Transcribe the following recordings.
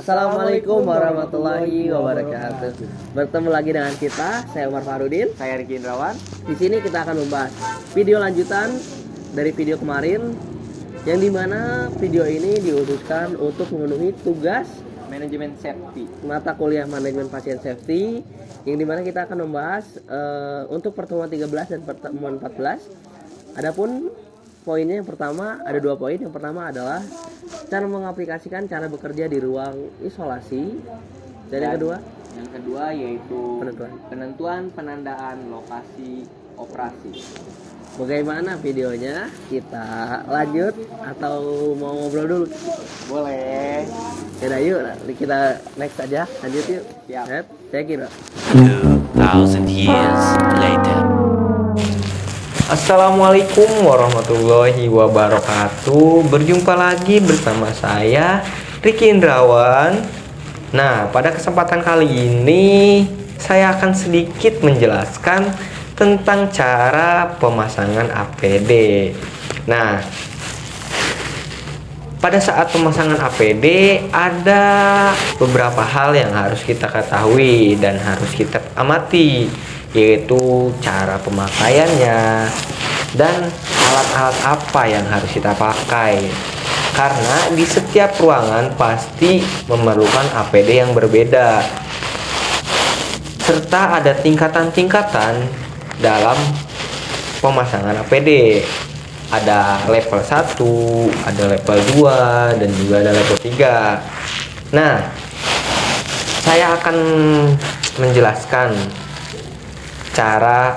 Assalamualaikum warahmatullahi wabarakatuh. Bertemu lagi dengan kita, saya Umar Farudin. Saya Riki Indrawan. Di sini kita akan membahas video lanjutan dari video kemarin, yang dimana video ini diutuskan untuk memenuhi tugas Manajemen safety. mata kuliah manajemen pasien safety, yang dimana kita akan membahas untuk pertemuan 13 dan pertemuan 14. Adapun poinnya yang pertama, ada dua poin. Yang pertama adalah cara mengaplikasikan cara bekerja di ruang isolasi, dan yang kedua yaitu penentuan penandaan lokasi operasi. bagaimana videonya. Kita lanjut atau mau ngobrol dulu? Boleh. Yaudah, yuk kita next aja, lanjut yuk. Siap. Saya kira 2,000 years later. Assalamualaikum warahmatullahi wabarakatuh. Berjumpa lagi bersama saya Riki Indrawan. Nah, pada kesempatan kali ini saya akan sedikit menjelaskan tentang cara pemasangan APD. Nah, pada saat pemasangan APD ada beberapa hal yang harus kita ketahui dan harus kita amati, yaitu cara pemakaiannya dan alat-alat apa yang harus kita pakai, karena di setiap ruangan pasti memerlukan APD yang berbeda, serta ada tingkatan-tingkatan dalam pemasangan APD. Ada level 1, ada level 2, dan juga ada level 3. Nah, saya akan menjelaskan cara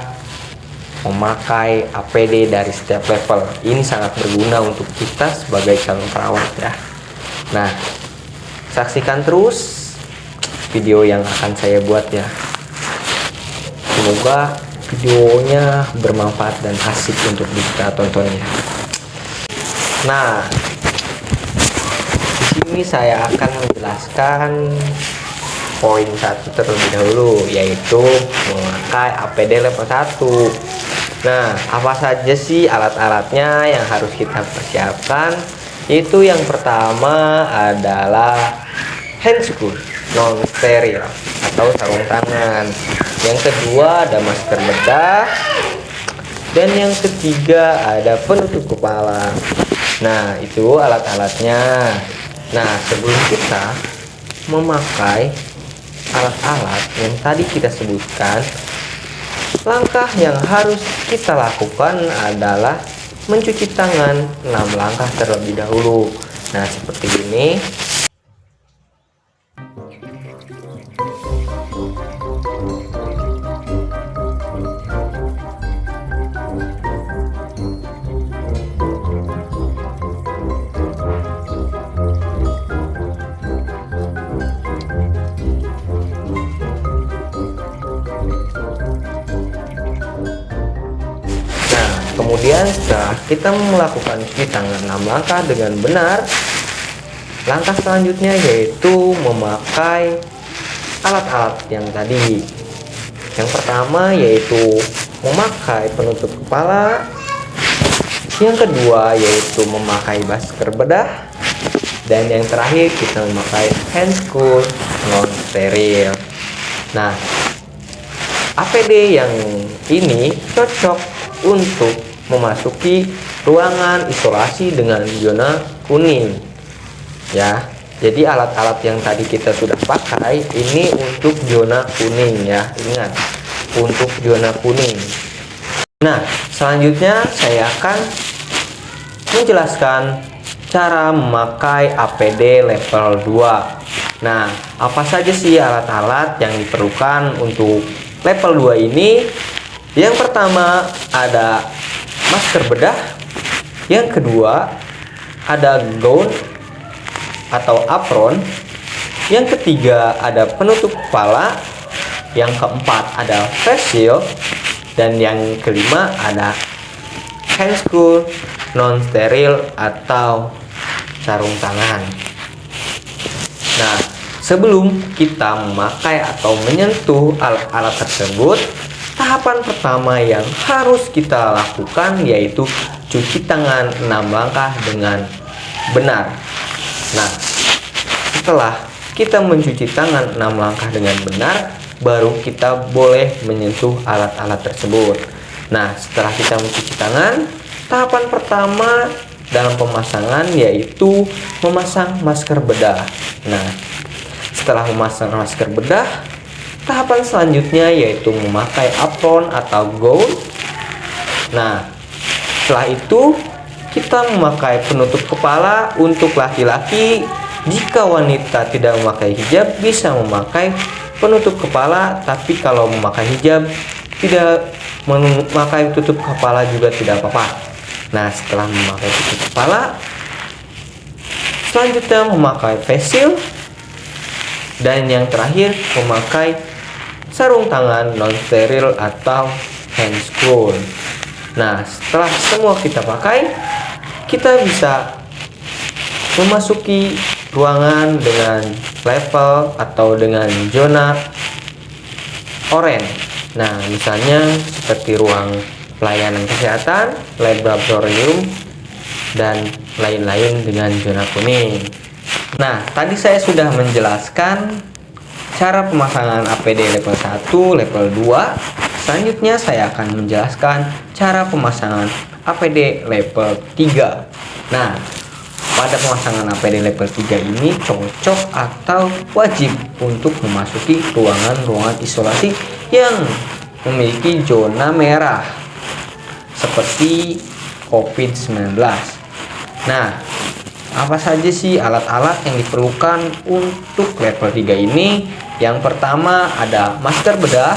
memakai APD dari setiap level. Ini sangat berguna untuk kita sebagai calon perawat ya. Nah, saksikan terus video yang akan saya buat ya. Semoga videonya bermanfaat dan asik untuk kita tontonnya. Nah, di sini saya akan menjelaskan poin 1 terlebih dahulu, yaitu memakai APD level 1. Nah, apa saja sih alat-alatnya yang harus kita persiapkan? Itu yang pertama adalah handscoon non steril atau sarung tangan. Yang kedua ada masker bedah, dan yang ketiga ada penutup kepala. Nah, itu alat-alatnya. Nah, sebelum kita memakai alat-alat yang tadi kita sebutkan, langkah yang harus kita lakukan adalah mencuci tangan 6 langkah terlebih dahulu. Nah, seperti ini. Kemudian setelah kita melakukan cuci tangan 6 langkah dengan benar, langkah selanjutnya yaitu memakai alat-alat yang tadi. Yang pertama yaitu memakai penutup kepala. Yang kedua yaitu memakai masker bedah. Dan yang terakhir kita memakai handscoon non steril. Nah, APD yang ini cocok untuk memasuki ruangan isolasi dengan zona kuning ya. Jadi alat-alat yang tadi kita sudah pakai ini untuk zona kuning ya, ingat, untuk zona kuning. Nah, selanjutnya saya akan menjelaskan cara memakai APD level 2. Nah, apa saja sih alat-alat yang diperlukan untuk level 2 ini? Yang pertama ada masker bedah, yang kedua ada gaun atau apron, yang ketiga ada penutup kepala, yang keempat ada face shield, dan yang kelima ada handscoon non steril atau sarung tangan. Nah, sebelum kita memakai atau menyentuh alat-alat tersebut, tahapan pertama yang harus kita lakukan yaitu cuci tangan 6 langkah dengan benar. Nah, setelah kita mencuci tangan 6 langkah dengan benar, baru kita boleh menyentuh alat-alat tersebut. Nah, setelah kita mencuci tangan, tahapan pertama dalam pemasangan yaitu memasang masker bedah. Nah, setelah memasang masker bedah, tahapan selanjutnya yaitu memakai apron atau gaun. Nah, setelah itu kita memakai penutup kepala untuk laki-laki. Jika wanita tidak memakai hijab, bisa memakai penutup kepala, tapi kalau memakai hijab tidak memakai tutup kepala juga tidak apa-apa. Nah, setelah memakai tutup kepala, selanjutnya memakai face shield, dan yang terakhir memakai sarung tangan non steril atau handscreen. Nah, setelah semua kita pakai, kita bisa memasuki ruangan dengan level atau dengan zona oranye. Nah, misalnya seperti ruang pelayanan kesehatan, laboratorium, dan lain-lain dengan zona kuning. Nah, tadi saya sudah menjelaskan cara pemasangan APD level 1, level 2. Selanjutnya saya akan menjelaskan cara pemasangan APD level 3. Nah, pada pemasangan APD level 3 ini cocok atau wajib untuk memasuki ruangan-ruangan isolasi yang memiliki zona merah seperti COVID-19. Nah, apa saja sih alat-alat yang diperlukan untuk level 3 ini? Yang pertama ada masker bedah,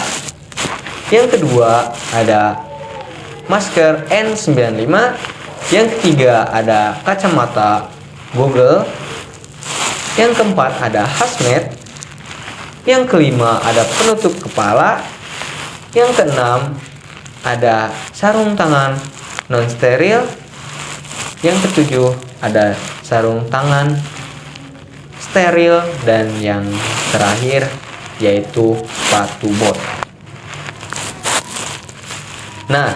yang kedua ada masker N95, yang ketiga ada kacamata Google, yang keempat ada hazmat, yang kelima ada penutup kepala, yang keenam ada sarung tangan non steril, yang ketujuh ada sarung tangan steril, dan yang terakhir yaitu sepatu bot. Nah,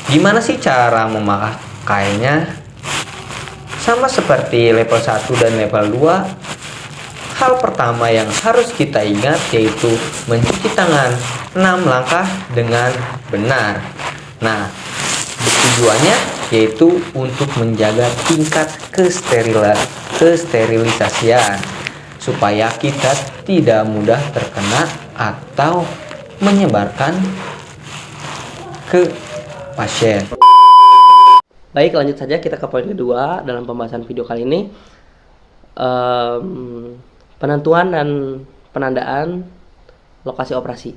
gimana sih cara memakainya? Sama seperti level 1 dan level 2, hal pertama yang harus kita ingat yaitu mencuci tangan 6 langkah dengan benar. Nah, tujuannya yaitu untuk menjaga tingkat kesterilisasian supaya kita tidak mudah terkena atau menyebarkan ke pasien. Baik, lanjut saja kita ke poin kedua dalam pembahasan video kali ini. Penentuan dan penandaan lokasi operasi.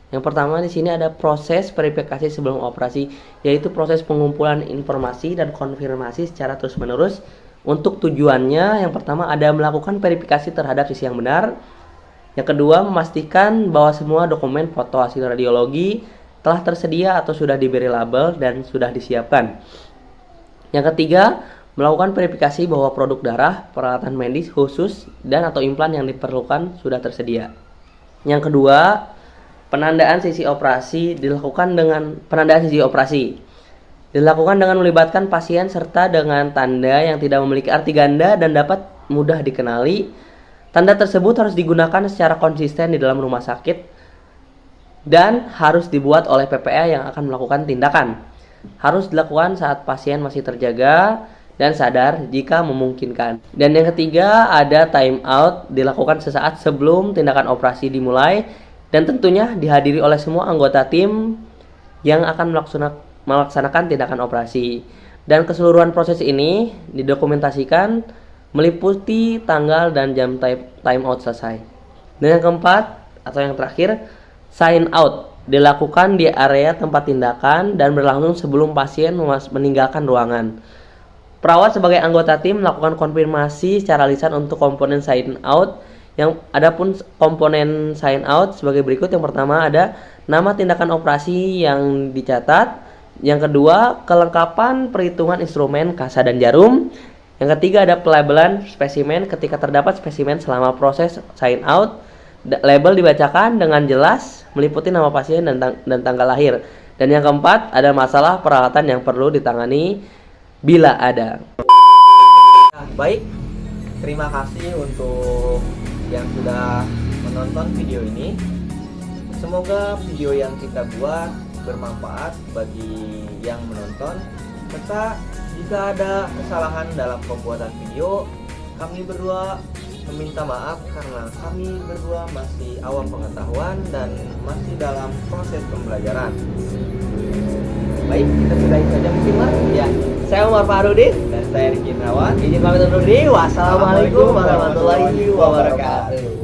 Yang pertama di sini ada proses verifikasi sebelum operasi, yaitu proses pengumpulan informasi dan konfirmasi secara terus-menerus. Untuk tujuannya, yang pertama ada melakukan verifikasi terhadap sisi yang benar. Yang kedua, memastikan bahwa semua dokumen foto hasil radiologi telah tersedia atau sudah diberi label dan sudah disiapkan. Yang ketiga, melakukan verifikasi bahwa produk darah, peralatan medis khusus, dan atau implan yang diperlukan sudah tersedia. Yang kedua, penandaan sisi operasi dilakukan dengan melibatkan pasien serta dengan tanda yang tidak memiliki arti ganda dan dapat mudah dikenali. Tanda tersebut harus digunakan secara konsisten di dalam rumah sakit dan harus dibuat oleh PPA yang akan melakukan tindakan. Harus dilakukan saat pasien masih terjaga dan sadar jika memungkinkan. Dan yang ketiga ada time out, dilakukan sesaat sebelum tindakan operasi dimulai dan tentunya dihadiri oleh semua anggota tim yang akan melaksanakan tindakan operasi. Dan keseluruhan proses ini didokumentasikan meliputi tanggal dan jam time out selesai. Dan yang keempat atau yang terakhir, sign out dilakukan di area tempat tindakan dan berlangsung sebelum pasien meninggalkan ruangan. Perawat sebagai anggota tim melakukan konfirmasi secara lisan untuk komponen sign out. Yang adapun komponen sign out sebagai berikut. Yang pertama ada nama tindakan operasi yang dicatat. Yang kedua, kelengkapan perhitungan instrumen, kasa dan jarum. Yang ketiga ada pelabelan spesimen ketika terdapat spesimen selama proses sign out. Label dibacakan dengan jelas meliputi nama pasien dan tanggal lahir. Dan yang keempat ada masalah peralatan yang perlu ditangani bila ada. Baik, terima kasih untuk yang sudah menonton video ini. Semoga video yang kita buat bermanfaat bagi yang menonton. Serta jika ada kesalahan dalam pembuatan video, kami berdua meminta maaf karena kami berdua masih awam pengetahuan dan masih dalam proses pembelajaran. Baik, kita sudahi saja mungkin Mas. Ya, saya Umar Farudin. Dan saya Riki Indrawan. Izin pamit undur diri. Wassalamualaikum warahmatullahi wabarakatuh.